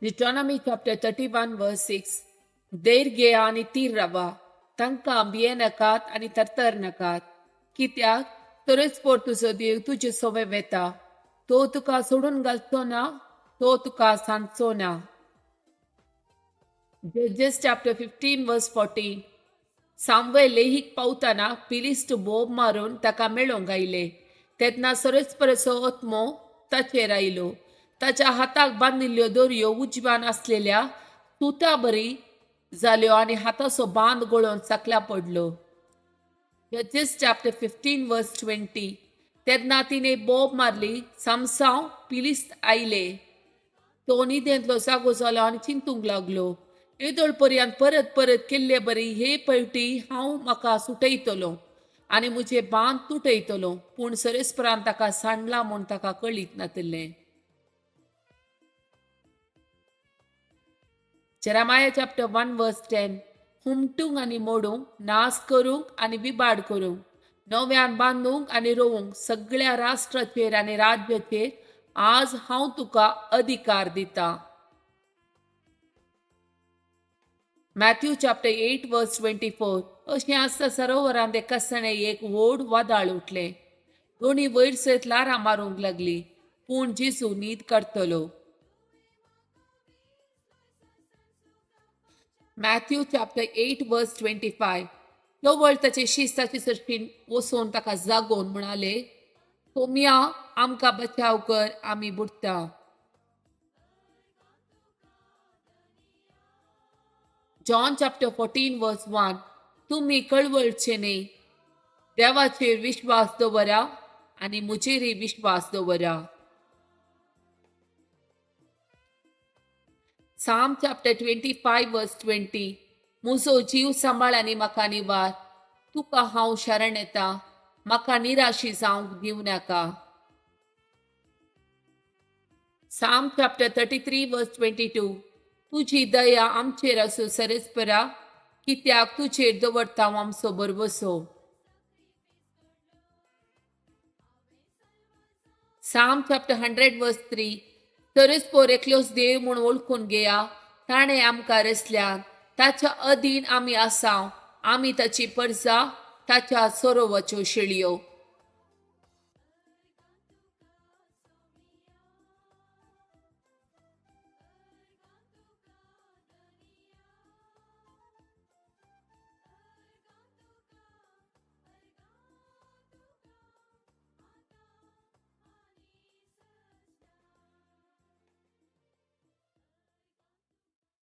Deuteronomy chapter 31 verse 6. देर घेया आनी तीर रावा, तांकां भिये नाकात आनी तरतर नाकात, कित्याक परस्पर तुजो देव तुजे सोवे वेता, तो तुका सोडून घालचो ना, तो तुका सांडचो ना. Judges chapter 15 verse 14. सामवेल लेहीक पावताना फिलिस्ट बोब मारून ताका मेळोंक आयले. तेन्ना सरस्परचो आत्मो ताचेर आयलो. ताच्या हाताक बांदिल्ल्यो दोरयो उजव्यान आसलेल्या सुता बरी जाल्यो आनी हाताचो बांद गळोवन सकल्या पडलो. Judges chapter 15 verse 20. तेन्ना तिणें बोब मारली, सामसांव फिलिस्त आयले. तो न्हिदेंतलो जागो जालो आनी चिंतूंक लागलो. येदोळ पर्यंत परत परत केल्ले बरी हे पळटी हांव म्हाका सुटयतलो आनी म्हजे बांद तुटयतलो, पूण सरस्परान ताका सांडला म्हूण ताका कळीत नातलें. Jeremiah chapter 1 verse 10. हुमटूंक आनी मोडूंक, नास करूंक आनी बिबाड करूंक, नव्यान बांदूंक आनी रोवूंक सगळ्या राष्ट्राचेर आनी राज्याचेर आज हांव तुका अधिकार दिता. Matthew chapter 8 verse 24. अशें आसता सरोवरांत एका सणे एक व्हड वादळ उठलें. दोनी वयर सयत लारां मारूंक लागली, पूण जेजू न्हीद काडटलो. Matthew chapter 8 verse 25. जवळ ताचे शिस्ताचे सर्तीन वचोन ताका जागोवन म्हणाले, तोमिया आमकां बचाव कर, आमी बुडटा. John chapter 14 verse 1. तुम्ही कळवळचे न्ही, देवाचेर विश्वास दवरा आनी म्हजेरय विश्वास दवरा. Psalm chapter 25 verse 20. म्हजो जीव सांबाळ आनी म्हाका निवार, तुका हांव शरण येता, म्हाका निराशी जावंक दिवं नाका. Psalm chapter 33 verse 22. तुजी दया आमचेर आसूं सरस्परा, कित्याक तुजेर दवरता आमचो भरवसो. Psalm chapter 100 verse 3. सरस्पोर एकलोच देव म्हूण ओळखून घेया, ताणें आमकां रचल्यान, ताच्या अधीन आमी आसाव, आमी ताची परजा, ताच्या सरोवाच्यो शेळयो.